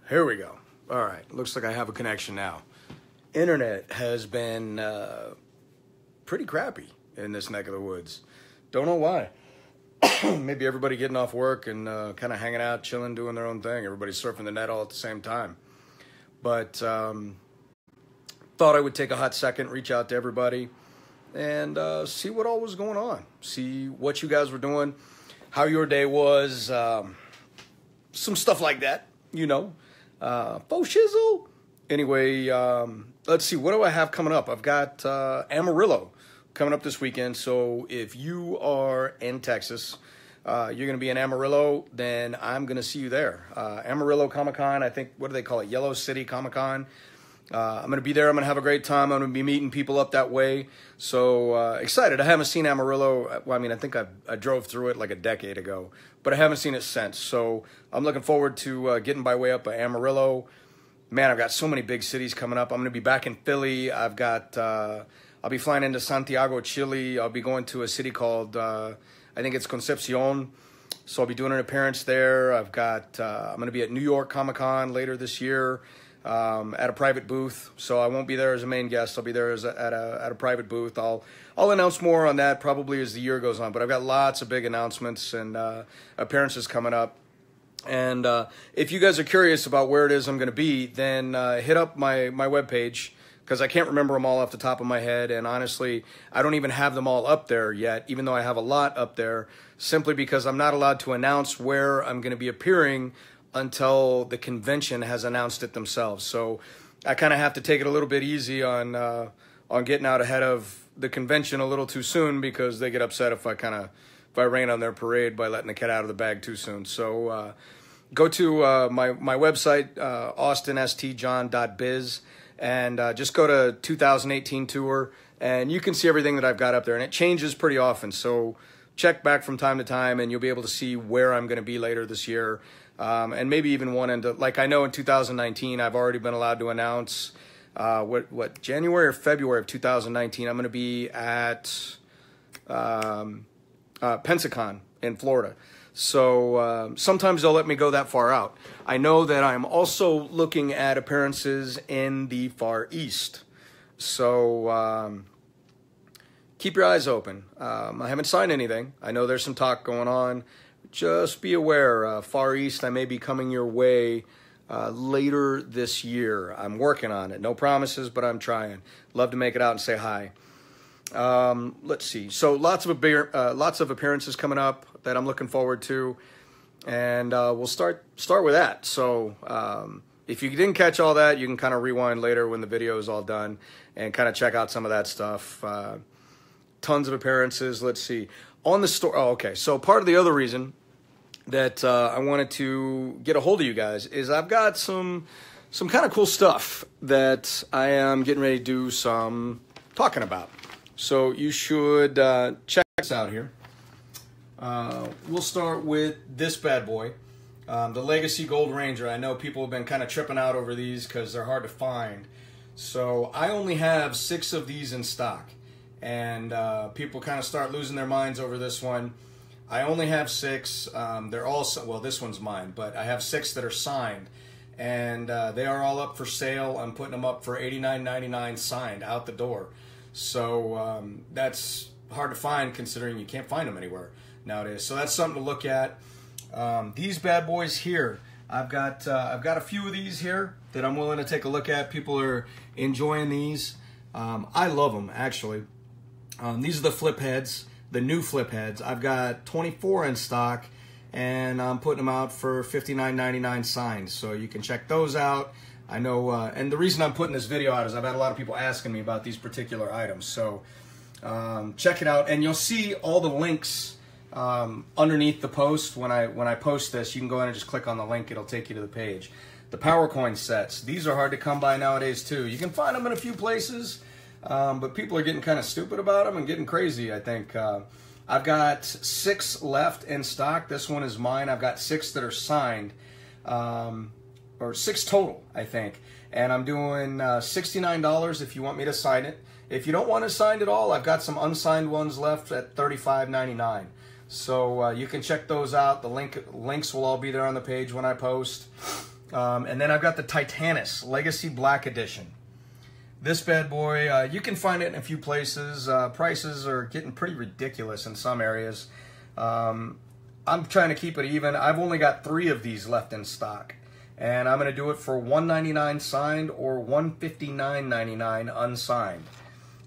Here we go. All right, looks like I have a connection now. Internet has been pretty crappy in this neck of the woods. Don't know why. Maybe everybody getting off work and kind of hanging out, chilling, doing their own thing. Everybody's surfing the net all at the same time. But thought I would take a hot second, reach out to everybody, and see what all was going on. See what you guys were doing, how your day was, some stuff like that, you know. Faux shizzle. Anyway, let's see. What do I have coming up? I've got Amarillo coming up this weekend. So if you are in Texas, you're going to be in Amarillo, then I'm going to see you there. Amarillo Comic-Con, I think, what do they call it? Yellow City Comic-Con. I'm going to be there. I'm going to have a great time. I'm going to be meeting people up that way. So excited. I haven't seen Amarillo. Well, I mean, I think I drove through it like a decade ago, but I haven't seen it since. So I'm looking forward to getting my way up at Amarillo. Man, I've got so many big cities coming up. I'm going to be back in Philly. I've got, I'll be flying into Santiago, Chile. I'll be going to a city called, I think it's Concepcion. So I'll be doing an appearance there. I've got, I'm going to be at New York Comic-Con later this year. At a private booth, so I won't be there as a main guest. I'll be there at a private booth. I'll announce more on that probably as the year goes on. But I've got lots of big announcements and appearances coming up. And if you guys are curious about where it is I'm going to be, then hit up my webpage, because I can't remember them all off the top of my head. And honestly, I don't even have them all up there yet, even though I have a lot up there, simply because I'm not allowed to announce where I'm going to be appearing until the convention has announced it themselves. So I kind of have to take it a little bit easy on getting out ahead of the convention a little too soon, because they get upset if I rain on their parade by letting the cat out of the bag too soon. So go to my website, austinstjohn.biz, and just go to 2018 tour, and you can see everything that I've got up there. And it changes pretty often, so check back from time to time, and you'll be able to see where I'm going to be later this year. And maybe even one into, like, I know in 2019, I've already been allowed to announce, what, January or February of 2019, I'm going to be at Pensacon in Florida. So sometimes they'll let me go that far out. I know that I'm also looking at appearances in the Far East. So keep your eyes open. I haven't signed anything. I know there's some talk going on. Just be aware, Far East, I may be coming your way later this year. I'm working on it. No promises, but I'm trying. Love to make it out and say hi. Let's see. So lots of appearances coming up that I'm looking forward to, and we'll start with that. So if you didn't catch all that, you can kind of rewind later when the video is all done and kind of check out some of that stuff. Tons of appearances. Let's see. On the store. Oh, okay. So part of the other reason that I wanted to get a hold of you guys is I've got some kind of cool stuff that I am getting ready to do some talking about. So you should check this out here. We'll start with this bad boy, the Legacy Gold Ranger. I know people have been kind of tripping out over these because they're hard to find. So I only have 6 of these in stock. And people kind of start losing their minds over this one. I only have 6. They're all, well, this one's mine, but I have 6 that are signed, and they are all up for sale. I'm putting them up for $89.99 signed out the door. So that's hard to find, considering you can't find them anywhere nowadays. So that's something to look at. These bad boys here, I've got a few of these here that I'm willing to take a look at. People are enjoying these. I love them, actually. These are the flip heads, the new flip heads. I've got 24 in stock, and I'm putting them out for $59.99 signed. So you can check those out. I know, and the reason I'm putting this video out is I've had a lot of people asking me about these particular items. So check it out, and you'll see all the links underneath the post. When I post this, you can go in and just click on the link. It'll take you to the page. The Power Coin sets. These are hard to come by nowadays too. You can find them in a few places. But people are getting kind of stupid about them and getting crazy, I think. I've got 6 left in stock. This one is mine. I've got 6 that are signed, or 6 total, I think. And I'm doing $69 if you want me to sign it. If you don't want it signed at all, I've got some unsigned ones left at $35.99. So you can check those out. The links will all be there on the page when I post. And then I've got the Titanus Legacy Black Edition. This bad boy, you can find it in a few places. Prices are getting pretty ridiculous in some areas. I'm trying to keep it even. I've only got 3 of these left in stock. And I'm going to do it for $199 signed or $159.99 unsigned.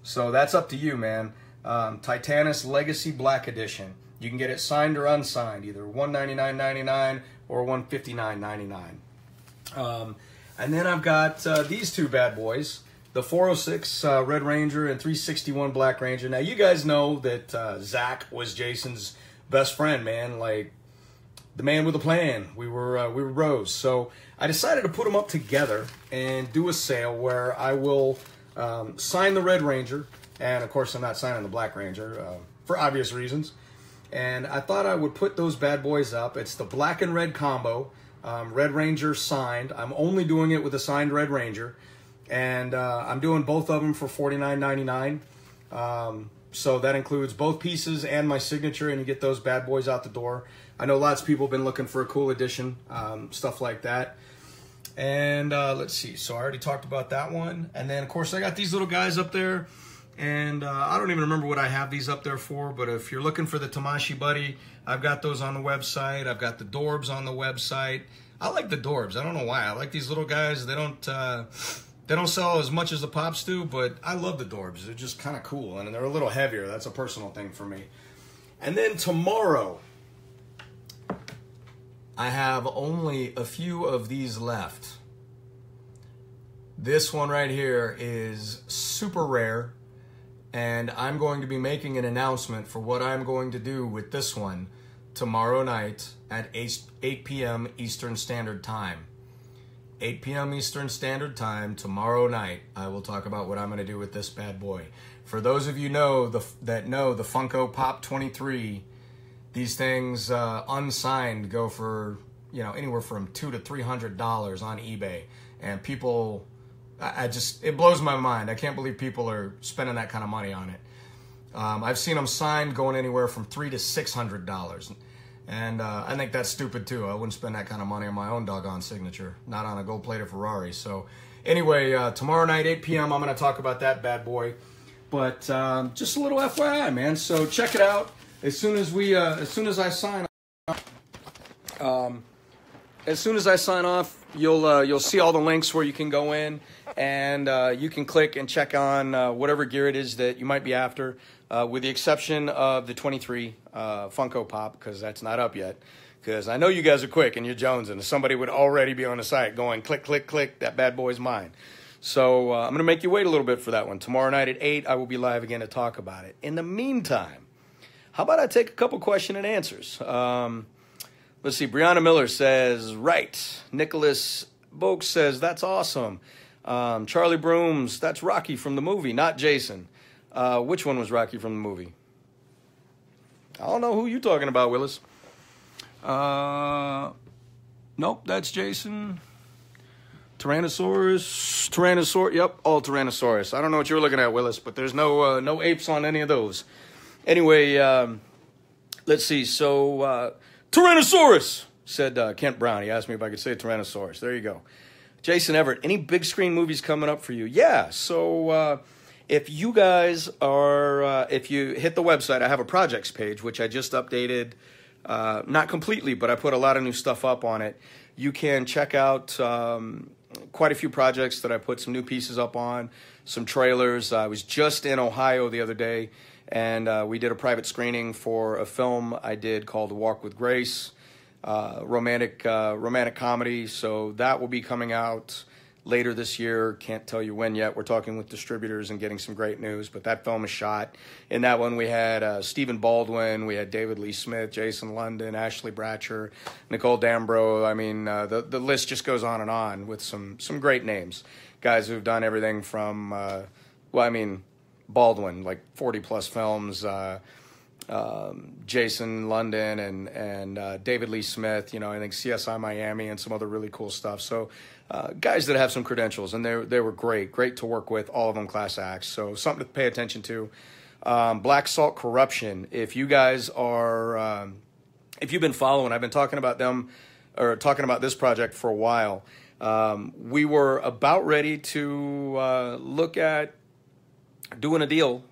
So that's up to you, man. Titanus Legacy Black Edition. You can get it signed or unsigned, either $199.99 or $159.99. And then I've got these 2 bad boys, the 406 Red Ranger and 361 Black Ranger. Now, you guys know that Zach was Jason's best friend, man. Like, the man with a plan. We were bros. So I decided to put them up together and do a sale where I will sign the Red Ranger, and of course I'm not signing the Black Ranger for obvious reasons. And I thought I would put those bad boys up. It's the black and red combo, Red Ranger signed. I'm only doing it with a signed Red Ranger, and I'm doing both of them for $49.99. So that includes both pieces and my signature, and you get those bad boys out the door. I know lots of people have been looking for a cool edition, stuff like that. And let's see. So I already talked about that one. And then, of course, I got these little guys up there. And I don't even remember what I have these up there for. But if you're looking for the Tamashii Buddy, I've got those on the website. I've got the Dorbs on the website. I like the Dorbs. I don't know why. I like these little guys. They don't sell as much as the Pops do, but I love the Dorbs. They're just kind of cool, and they're a little heavier. That's a personal thing for me. And then tomorrow, I have only a few of these left. This one right here is super rare, and I'm going to be making an announcement for what I'm going to do with this one tomorrow night at 8 p.m. Eastern Standard Time. 8 p.m. Eastern Standard Time tomorrow night, I will talk about what I'm going to do with this bad boy. For those of you that know the Funko Pop 23, these things unsigned go for anywhere from $200 to $300 on eBay, and people, it blows my mind. I can't believe people are spending that kind of money on it. I've seen them signed going anywhere from $300 to $600. And I think that's stupid too. I wouldn't spend that kind of money on my own doggone signature, not on a gold-plated Ferrari. So anyway, tomorrow night, 8 p.m., I'm going to talk about that bad boy. But just a little FYI, man. So check it out. As soon as I sign off, you'll see all the links where you can go in, and you can click and check on whatever gear it is that you might be after. With the exception of the 23 Funko Pop, because that's not up yet. Because I know you guys are quick and you're jonesing, and somebody would already be on the site going click, click, click, that bad boy's mine. So I'm going to make you wait a little bit for that one. Tomorrow night at 8, I will be live again to talk about it. In the meantime, how about I take a couple question and answers? Let's see. Breanna Miller says, right. Nicholas Boak says, that's awesome. Charlie Brooms, that's Rocky from the movie, not Jason. Which one was Rocky from the movie? I don't know who you talking about, Willis. Nope, that's Jason. Tyrannosaurus, yep, all Tyrannosaurus. I don't know what you're looking at, Willis, but there's no apes on any of those. Anyway, let's see. So, Tyrannosaurus, said Kent Brown. He asked me if I could say Tyrannosaurus. There you go. Jason Everett, any big screen movies coming up for you? Yeah, so if you guys are, if you hit the website, I have a projects page, which I just updated, not completely, but I put a lot of new stuff up on it. You can check out quite a few projects that I put some new pieces up on, some trailers. I was just in Ohio the other day, and we did a private screening for a film I did called Walk with Grace, romantic comedy. So that will be coming out later this year. Can't tell you when yet. We're talking with distributors and getting some great news, but that film is shot. In that one, we had Stephen Baldwin, we had David Lee Smith, Jason London, Ashley Bratcher, Nicole Dambro. I mean, the list just goes on and on with some great names. Guys who've done everything from, Baldwin, like 40-plus films, Jason London and David Lee Smith, I think CSI Miami and some other really cool stuff. So guys that have some credentials, and they were great to work with, all of them class acts. So something to pay attention to. Black Salt Corruption, if you guys are, if you've been following, I've been talking about them or talking about this project for a while. We were about ready to look at doing a deal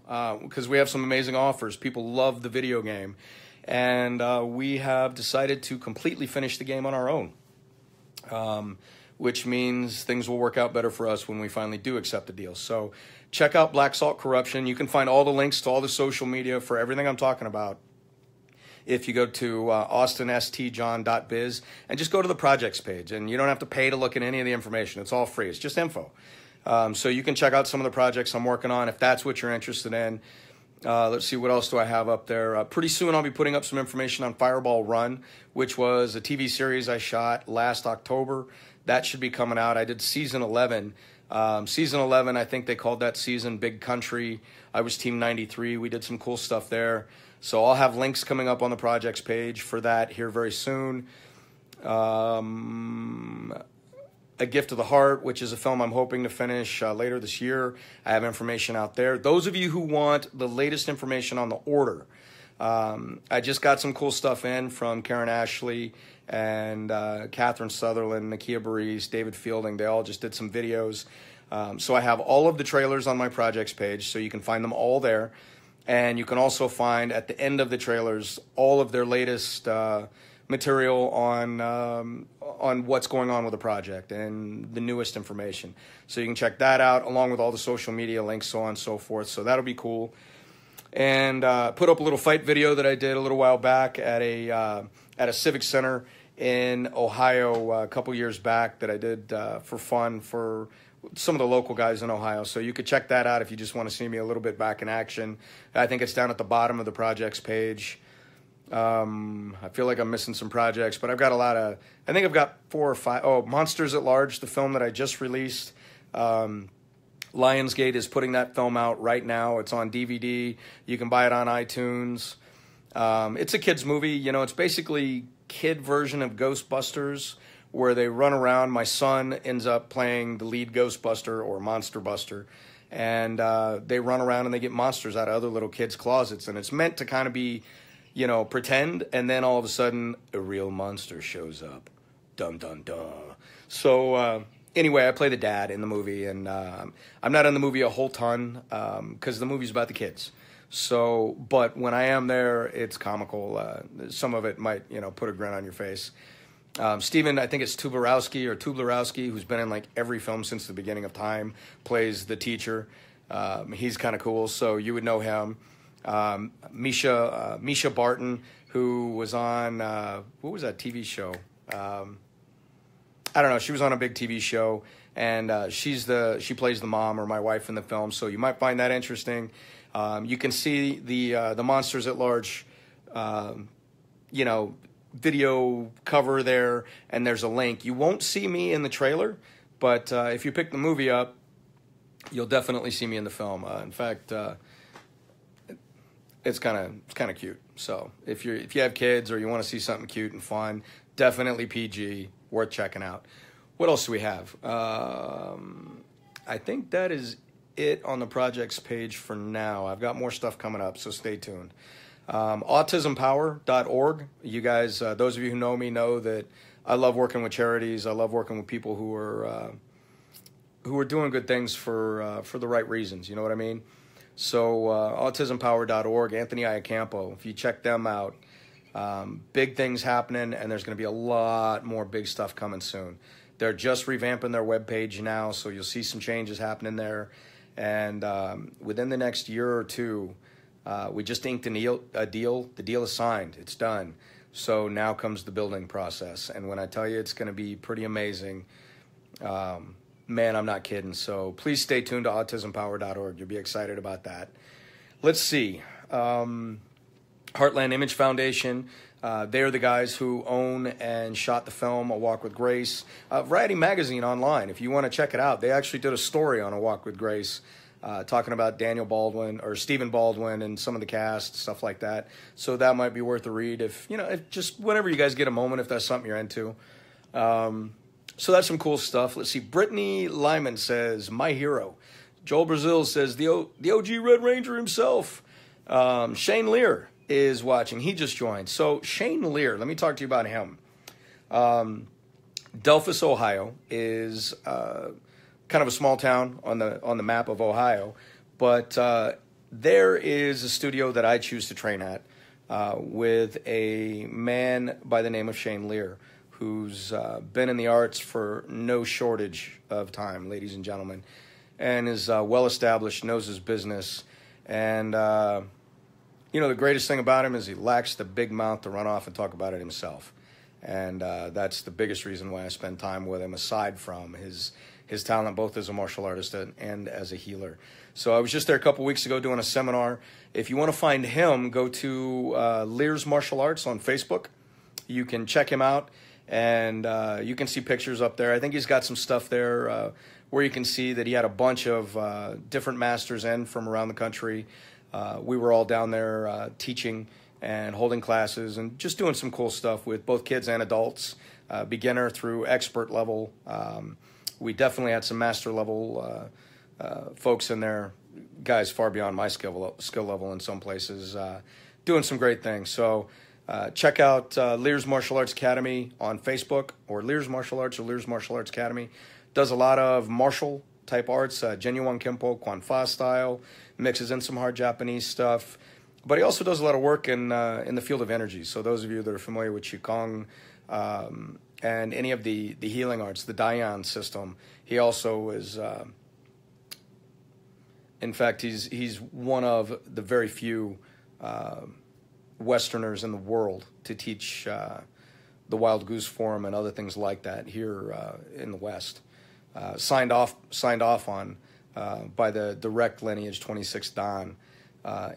because we have some amazing offers. People love the video game, and we have decided to completely finish the game on our own, which means things will work out better for us when we finally do accept the deal. So check out Black Salt Corruption. You can find all the links to all the social media for everything I'm talking about if you go to austinstjohn.biz and just go to the projects page. And you don't have to pay to look at any of the information. It's all free. It's just info. So you can check out some of the projects I'm working on if that's what you're interested in. Let's see, what else do I have up there? Pretty soon I'll be putting up some information on Fireball Run, which was a TV series I shot last October. That should be coming out. I did season 11. Season 11, I think they called that season Big Country. I was Team 93. We did some cool stuff there. So I'll have links coming up on the projects page for that here very soon. A Gift of the Heart, which is a film I'm hoping to finish later this year. I have information out there. Those of you who want the latest information on the order, I just got some cool stuff in from Karen Ashley and Catherine Sutherland, Nakia Burris, David Fielding. They all just did some videos. So I have all of the trailers on my projects page, so you can find them all there. And you can also find at the end of the trailers all of their latest material on what's going on with the project and the newest information. So you can check that out along with all the social media links, so on and so forth. So that'll be cool. And put up a little fight video that I did a little while back at a civic center in Ohio a couple years back that I did for fun for some of the local guys in Ohio. So you could check that out if you just want to see me a little bit back in action. I think it's down at the bottom of the projects page. I feel like I'm missing some projects, but I've got a lot of, I think I've got 4 or 5. Oh, Monsters at Large, the film that I just released. Lionsgate is putting that film out right now. It's on DVD. You can buy it on iTunes. It's a kid's movie. You know, it's basically kid version of Ghostbusters, where they run around. My son ends up playing the lead Ghostbuster or Monster Buster, and they run around and they get monsters out of other little kids' closets. And it's meant to kind of be, you know, pretend, and then all of a sudden a real monster shows up. Dun, dun, dun. So anyway, I play the dad in the movie, and I'm not in the movie a whole ton because the movie's about the kids. So, but when I am there, it's comical. Some of it might, you know, put a grin on your face. Steven, I think it's Tublarowski, who's been in like every film since the beginning of time, plays the teacher. He's kind of cool, so you would know him. Misha Barton, who was on, what was that TV show? I don't know. She was on a big TV show, and she plays the mom or my wife in the film, so you might find that interesting. You can see the Monsters at Large, you know, video cover there, and there's a link. You won't see me in the trailer, but if you pick the movie up, you'll definitely see me in the film. In fact, it's kind of cute. So if you have kids or you want to see something cute and fun, definitely PG, worth checking out. What else do we have? I think that is it on the projects page for now. I've got more stuff coming up, so stay tuned. autismpower.org. You guys, those of you who know me know that I love working with charities. I love working with people who are doing good things for the right reasons. You know what I mean? So autismpower.org, Anthony Iacampo, if you check them out, big things happening, and there's going to be a lot more big stuff coming soon. They're just revamping their webpage now, so you'll see some changes happening there. And within the next year or two, we just inked a deal. The deal is signed. It's done. So now comes the building process. And when I tell you it's going to be pretty amazing, man, I'm not kidding. So please stay tuned to autismpower.org. You'll be excited about that. Let's see. Heartland Image Foundation. They're the guys who own and shot the film A Walk with Grace. Variety Magazine online, if you want to check it out. They actually did a story on A Walk with Grace, talking about Daniel Baldwin or Stephen Baldwin and some of the cast, stuff like that. So that might be worth a read if just whenever you guys get a moment, if that's something you're into. So that's some cool stuff. Let's see. Brittany Lyman says, my hero. Joel Brazil says, the OG Red Ranger himself. Shane Lear is watching. He just joined. So Shane Lear, let me talk to you about him. Delphus, Ohio is kind of a small town on the map of Ohio, but there is a studio that I choose to train at with a man by the name of Shane Lear, who's been in the arts for no shortage of time, ladies and gentlemen, and is well established, knows his business, and the greatest thing about him is he lacks the big mouth to run off and talk about it himself. And that's the biggest reason why I spend time with him, aside from his talent both as a martial artist and as a healer. So I was just there a couple weeks ago doing a seminar. If you want to find him, go to Lears Martial Arts on Facebook. You can check him out, and you can see pictures up there. I think he's got some stuff there where you can see that he had a bunch of different masters in from around the country. We were all down there teaching and holding classes and just doing some cool stuff with both kids and adults, beginner through expert level. We definitely had some master level folks in there, guys far beyond my skill level in some places, doing some great things. So check out Lears Martial Arts Academy on Facebook, or Lears Martial Arts or Lears Martial Arts Academy. Does a lot of martial type arts, Genuine Kempo, Kwan Fa style, mixes in some hard Japanese stuff. But he also does a lot of work in the field of energy. So those of you that are familiar with Qigong and any of the healing arts, the Dayan system, he also is, in fact, he's one of the very few Westerners in the world to teach the Wild Goose Form and other things like that here in the West. Signed off on by the direct lineage 26 Dan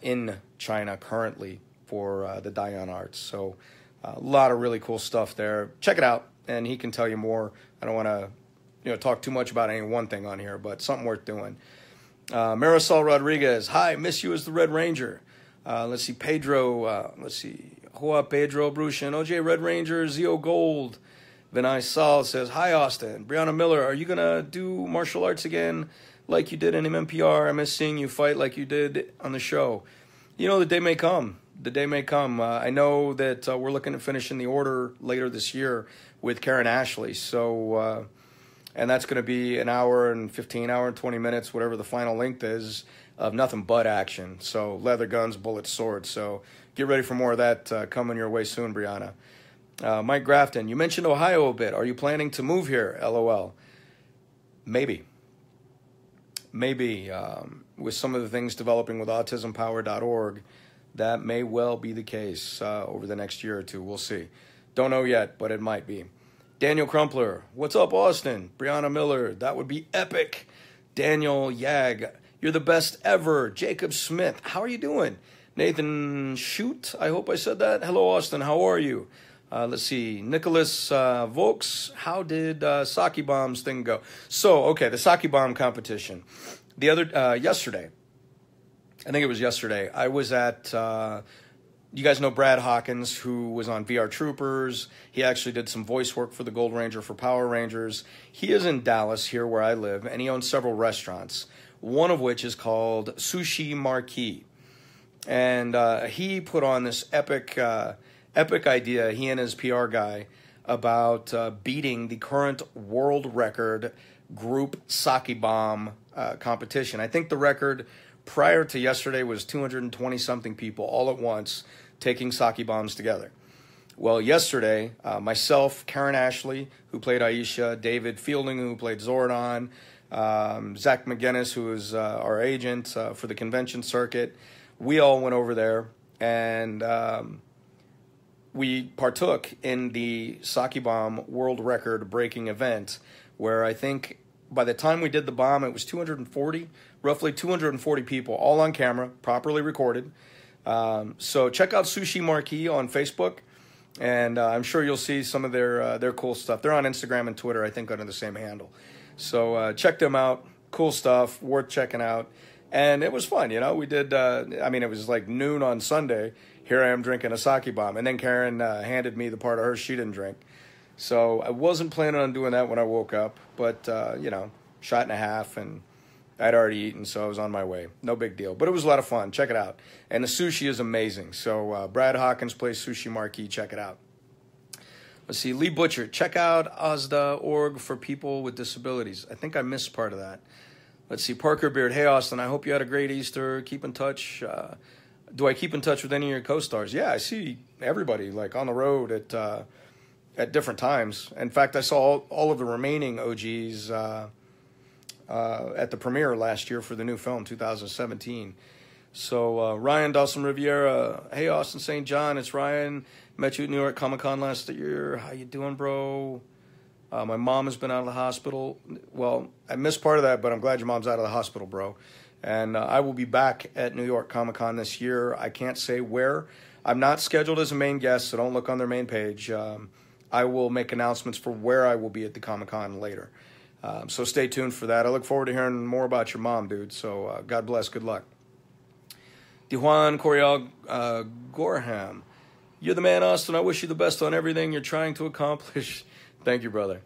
in China currently for the Dayan arts. So a lot of really cool stuff there. Check it out, and he can tell you more. I don't want to talk too much about any one thing on here, but something worth doing. Marisol Rodriguez, hi, miss you as the Red Ranger. Let's see, Pedro, Hoa Pedro Brushin, OJ Red Ranger, Zio Gold. Vinay Sal says, hi, Austin. Breanna Miller, are you going to do martial arts again like you did in MMPR? I miss seeing you fight like you did on the show. The day may come. The day may come. I know that we're looking at finishing the order later this year with Karen Ashley. So, and that's going to be an hour and 15, hour and 20 minutes, whatever the final length is, of nothing but action. So leather, guns, bullets, swords. So get ready for more of that coming your way soon, Breanna. Mike Grafton, you mentioned Ohio a bit. Are you planning to move here? LOL. Maybe. With some of the things developing with autismpower.org, that may well be the case over the next year or two. We'll see. Don't know yet, but it might be. Daniel Crumpler, what's up, Austin? Breanna Miller, that would be epic. Daniel Yag, you're the best ever. Jacob Smith, how are you doing? Nathan Shoot, I hope I said that. Hello, Austin, how are you? Let's see, Nicholas Vokes, how did Sake Bomb's thing go? So, okay, the Sake Bomb competition. The other, yesterday, I think it was yesterday, I was at, you guys know Brad Hawkins, who was on VR Troopers. He actually did some voice work for the Gold Ranger for Power Rangers. He is in Dallas, here where I live, and he owns several restaurants, one of which is called Sushi Marquee. And he put on this epic idea, he and his PR guy, about beating the current world record group Sake Bomb competition. I think the record prior to yesterday was 220-something people all at once taking Sake Bombs together. Well, yesterday, myself, Karen Ashley, who played Aisha, David Fielding, who played Zordon, Zach McGinnis, who is our agent for the convention circuit, we all went over there, and we partook in the Sake Bomb world record breaking event, where I think by the time we did the bomb, it was roughly 240 people, all on camera, properly recorded. So check out Sushi Marquee on Facebook, and I'm sure you'll see some of their cool stuff. They're on Instagram and Twitter, I think, under the same handle. So check them out. Cool stuff, worth checking out. And it was fun, We did, it was like noon on Sunday. Here I am drinking a Sake Bomb. And then Karen handed me the part of hers she didn't drink. So I wasn't planning on doing that when I woke up. But, shot and a half, and I'd already eaten, so I was on my way. No big deal. But it was a lot of fun. Check it out. And the sushi is amazing. So Brad Hawkins plays Sushi Marquee. Check it out. Let's see. Lee Butcher, check out OSDA.org for people with disabilities. I think I missed part of that. Let's see. Parker Beard, hey, Austin, I hope you had a great Easter. Keep in touch. Do I keep in touch with any of your co-stars? Yeah, I see everybody like on the road at different times. In fact, I saw all of the remaining OGs at the premiere last year for the new film, 2017. So Ryan Dawson Riviera, hey Austin St. John, it's Ryan. Met you at New York Comic Con last year. How you doing, bro? My mom has been out of the hospital. Well, I missed part of that, but I'm glad your mom's out of the hospital, bro. And I will be back at New York Comic Con this year. I can't say where. I'm not scheduled as a main guest, so don't look on their main page. I will make announcements for where I will be at the Comic Con later. So stay tuned for that. I look forward to hearing more about your mom, dude. So God bless. Good luck. Yvonne Cortinas, Gorham. You're the man, Austin. I wish you the best on everything you're trying to accomplish. Thank you, brother.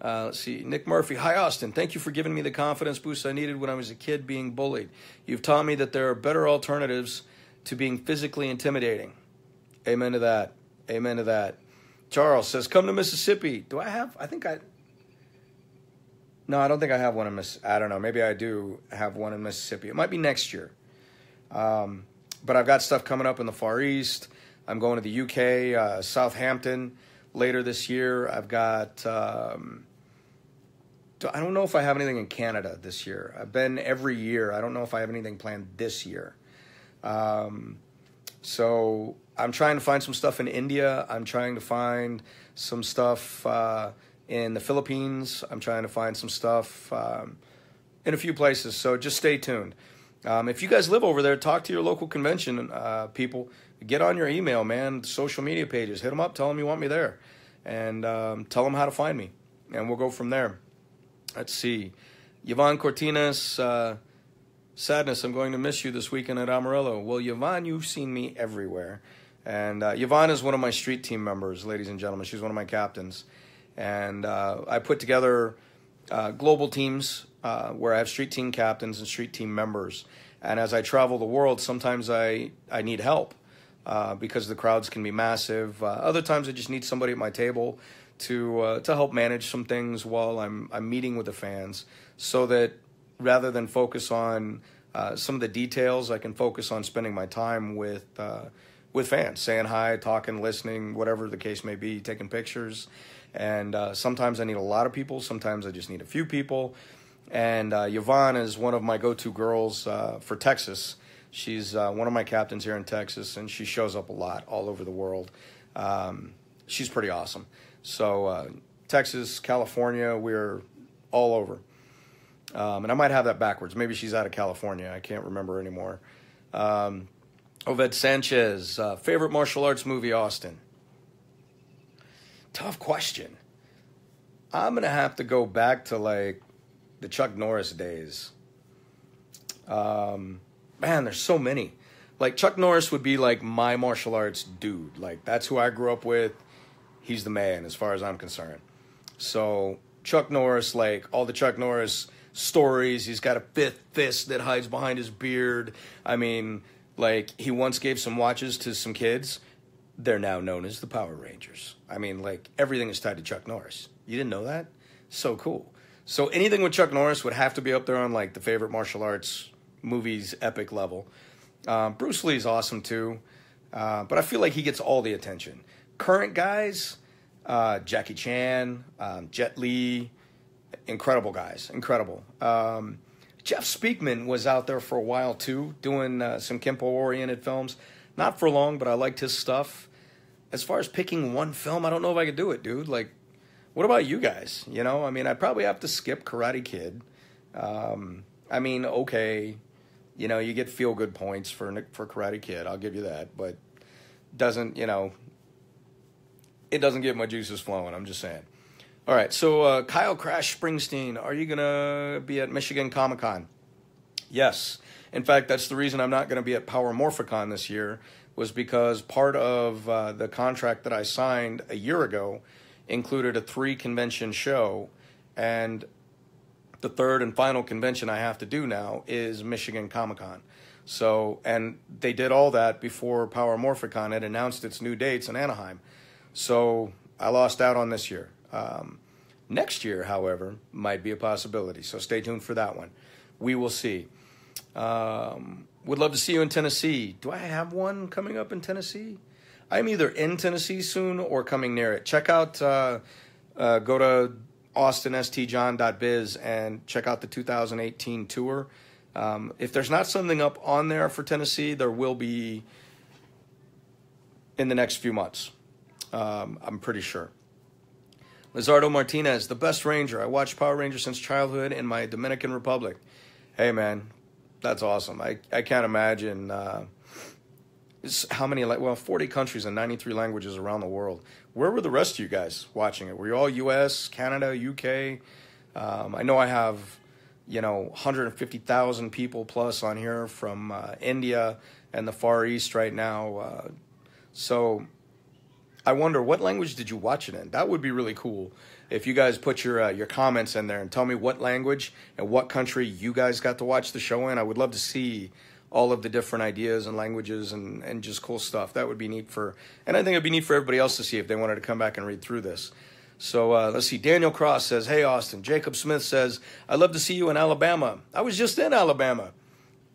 Let's see. Nick Murphy. Hi, Austin. Thank you for giving me the confidence boost I needed when I was a kid being bullied. You've taught me that there are better alternatives to being physically intimidating. Amen to that. Amen to that. Charles says, come to Mississippi. Do I have? No, I don't think I have one in Mississippi. I don't know. Maybe I do have one in Mississippi. It might be next year. But I've got stuff coming up in the Far East. I'm going to the UK, Southampton later this year. I've got, I don't know if I have anything in Canada this year. I've been every year. I don't know if I have anything planned this year. So I'm trying to find some stuff in India. I'm trying to find some stuff in the Philippines. I'm trying to find some stuff in a few places. So just stay tuned. If you guys live over there, talk to your local convention people. Get on your email, man, social media pages. Hit them up. Tell them you want me there. And tell them how to find me. And we'll go from there. Let's see. Yvonne Cortinas, sadness, I'm going to miss you this weekend at Amarillo. Well, Yvonne, you've seen me everywhere. And Yvonne is one of my street team members, ladies and gentlemen. She's one of my captains. And I put together global teams where I have street team captains and street team members. And as I travel the world, sometimes I need help because the crowds can be massive. Other times I just need somebody at my table to help manage some things while I'm meeting with the fans, so that rather than focus on some of the details, I can focus on spending my time with fans, saying hi, talking, listening, whatever the case may be, taking pictures. And sometimes I need a lot of people. Sometimes I just need a few people. And Yvonne is one of my go-to girls for Texas. She's one of my captains here in Texas, and she shows up a lot all over the world. She's pretty awesome. So Texas, California, we're all over. And I might have that backwards. Maybe she's out of California. I can't remember anymore. Oved Sanchez, favorite martial arts movie, Austin? Tough question. I'm going to have to go back to, like, the Chuck Norris days. Man, there's so many. Like, Chuck Norris would be, like, my martial arts dude. Like, that's who I grew up with. He's the man, as far as I'm concerned. So, Chuck Norris, like, all the Chuck Norris stories. He's got a fifth fist that hides behind his beard. I mean, like, he once gave some watches to some kids. They're now known as the Power Rangers. I mean, like, everything is tied to Chuck Norris. You didn't know that? So cool. So anything with Chuck Norris would have to be up there on, like, the favorite martial arts movies epic level. Bruce Lee's awesome, too. But I feel like he gets all the attention. Current guys, Jackie Chan, Jet Li, incredible guys. Incredible. Jeff Speakman was out there for a while, too, doing some Kempo-oriented films. Not for long, but I liked his stuff. As far as picking one film, I don't know if I could do it, dude. Like, what about you guys? You know, I mean, I'd probably have to skip Karate Kid. I mean, okay, you know, you get feel-good points for Karate Kid. I'll give you that. But doesn't, you know, it doesn't get my juices flowing. I'm just saying. All right, so Kyle Crash Springsteen, are you going to be at Michigan Comic-Con? Yes. In fact, that's the reason I'm not going to be at Power Morphicon this year, was because part of the contract that I signed a year ago included a 3-convention show, and the third and final convention I have to do now is Michigan Comic-Con. So, and they did all that before Power Morphicon had announced its new dates in Anaheim. So I lost out on this year. Next year, however, might be a possibility. So stay tuned for that one. We will see. Would love to see you in Tennessee. Do I have one coming up in Tennessee? I'm either in Tennessee soon or coming near it. Check out, go to austinstjohn.biz and check out the 2018 tour. If there's not something up on there for Tennessee, there will be in the next few months. I'm pretty sure. Lizardo Martinez, the best Ranger. I watched Power Rangers since childhood in my Dominican Republic. Hey, man, that's awesome. I can't imagine how many, 40 countries and 93 languages around the world. Where were the rest of you guys watching it? Were you all U.S., Canada, UK? I know I have, 150,000 people plus on here from India and the Far East right now. So I wonder, what language did you watch it in? That would be really cool if you guys put your comments in there and tell me what language and what country you guys got to watch the show in. I would love to see all of the different ideas and languages and just cool stuff. That would be neat and I think it'd be neat for everybody else to see if they wanted to come back and read through this. So let's see. Daniel Cross says, hey, Austin. Jacob Smith says, I'd love to see you in Alabama. I was just in Alabama.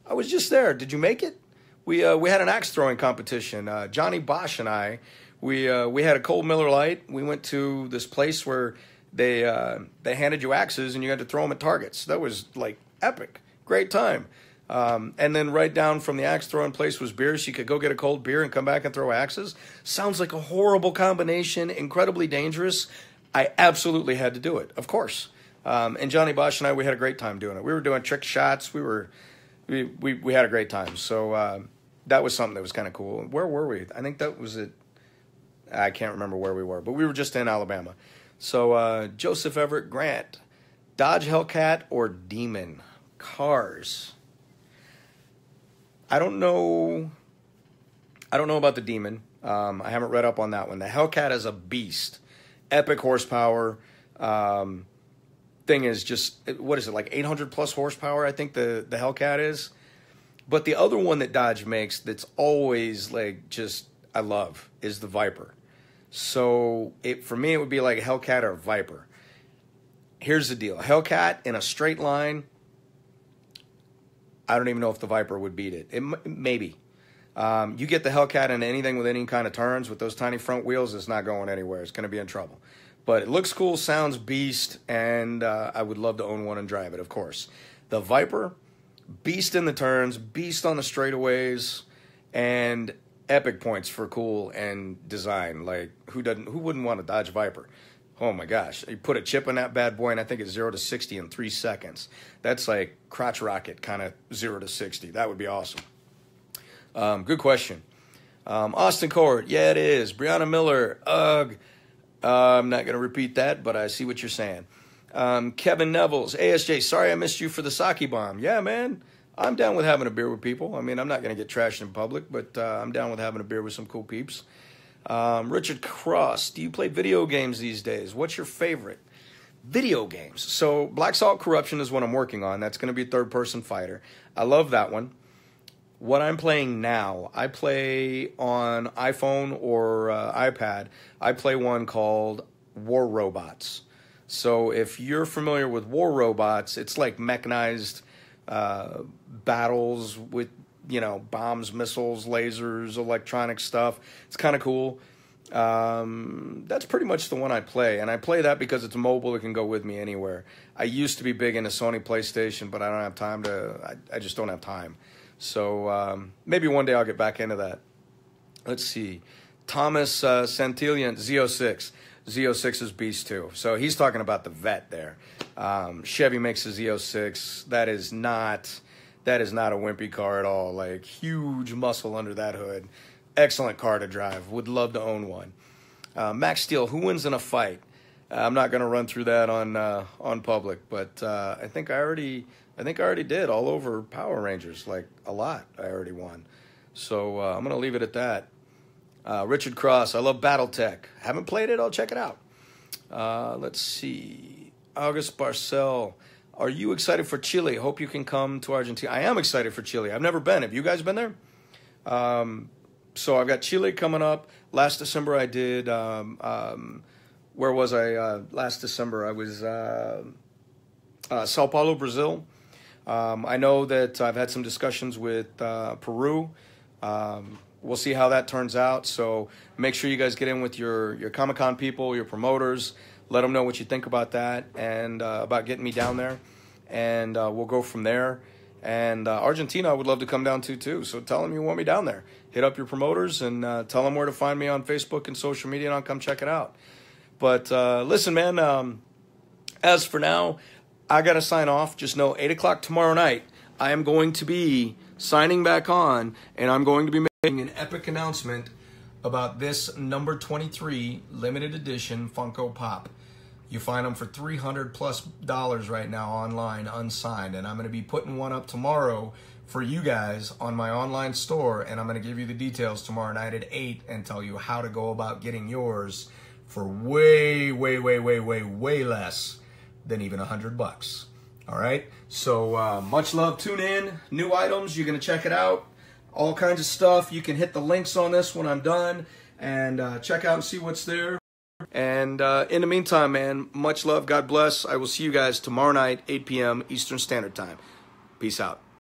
I was just there. Did you make it? We had an axe throwing competition. Johnny Bosch and I, we had a cold Miller Lite. We went to this place where they handed you axes and you had to throw them at targets. That was like epic. Great time. And then right down from the axe throwing place was beer. So you could go get a cold beer and come back and throw axes. Sounds like a horrible combination, incredibly dangerous. I absolutely had to do it, of course. And Johnny Bosch and I, we had a great time doing it. We were doing trick shots. We had a great time. So that was something that was kind of cool. Where were we? I think that was it. I can't remember where we were, but we were just in Alabama. So Joseph Everett Grant, Dodge Hellcat or Demon? Cars. I don't know about the Demon. I haven't read up on that one. The Hellcat is a beast. Epic horsepower. Thing is just, what is it, like 800 plus horsepower, I think the Hellcat is. But the other one that Dodge makes that's always like just, I love, is the Viper. So for me, it would be like a Hellcat or a Viper. Here's the deal. Hellcat in a straight line, I don't even know if the Viper would beat it. Maybe. You get the Hellcat in anything with any kind of turns with those tiny front wheels, it's not going anywhere. It's going to be in trouble. But it looks cool, sounds beast, and I would love to own one and drive it, of course. The Viper, beast in the turns, beast on the straightaways, and epic points for cool and design. Like, who wouldn't want a Dodge Viper? Oh my gosh, you put a chip in that bad boy and I think it's 0 to 60 in 3 seconds. That's like crotch rocket kind of 0 to 60. That would be awesome. Good question. Austin Court, yeah it is. Breanna Miller, ugh. I'm not going to repeat that, but I see what you're saying. Kevin Nevels, ASJ, sorry I missed you for the sake bomb. Yeah, man, I'm down with having a beer with people. I mean, I'm not going to get trashed in public, but I'm down with having a beer with some cool peeps. Richard Cross, do you play video games these days? What's your favorite? Video games. So Black Salt Corruption is what I'm working on. That's going to be a third-person fighter. I love that one. What I'm playing now, I play on iPhone or iPad. I play one called War Robots. So if you're familiar with War Robots, it's like mechanized battles with, bombs, missiles, lasers, electronic stuff. It's kind of cool. That's pretty much the one I play. And I play that because it's mobile. It can go with me anywhere. I used to be big into Sony PlayStation, but I don't have time I just don't have time. So maybe one day I'll get back into that. Let's see. Thomas Santillian, Z06. Z06 is beast too. So he's talking about the Vet there. Chevy makes a Z06. That is not a wimpy car at all. Like, huge muscle under that hood. Excellent car to drive. Would love to own one. Max Steele, who wins in a fight? I'm not going to run through that on public, but I think I already did all over Power Rangers, like a lot. I already won. So I'm going to leave it at that. Richard Cross, I love Battletech. Haven't played it. I'll check it out. Let's see. August Barcel, are you excited for Chile? Hope you can come to Argentina. I am excited for Chile. I've never been. Have you guys been there? So I've got Chile coming up. Last December I did, where was I? Last December I was Sao Paulo, Brazil. I know that I've had some discussions with Peru. We'll see how that turns out. So make sure you guys get in with your Comic-Con people, your promoters. Let them know what you think about that and about getting me down there. And we'll go from there. And Argentina I would love to come down to too. So tell them you want me down there. Hit up your promoters and tell them where to find me on Facebook and social media, and I'll come check it out. But listen, man, as for now, I got to sign off. Just know 8 o'clock tomorrow night, I am going to be signing back on, and I'm going to be making an epic announcement about this number 23 limited edition Funko Pop. You find them for $300+ right now online, unsigned, and I'm going to be putting one up tomorrow for you guys on my online store, and I'm going to give you the details tomorrow night at 8 and tell you how to go about getting yours for way less than even $100. All right, so much love. Tune in. New items, you're going to check it out. All kinds of stuff. You can hit the links on this when I'm done and check out and see what's there. And in the meantime, man, much love. God bless. I will see you guys tomorrow night, 8 p.m. Eastern Standard Time. Peace out.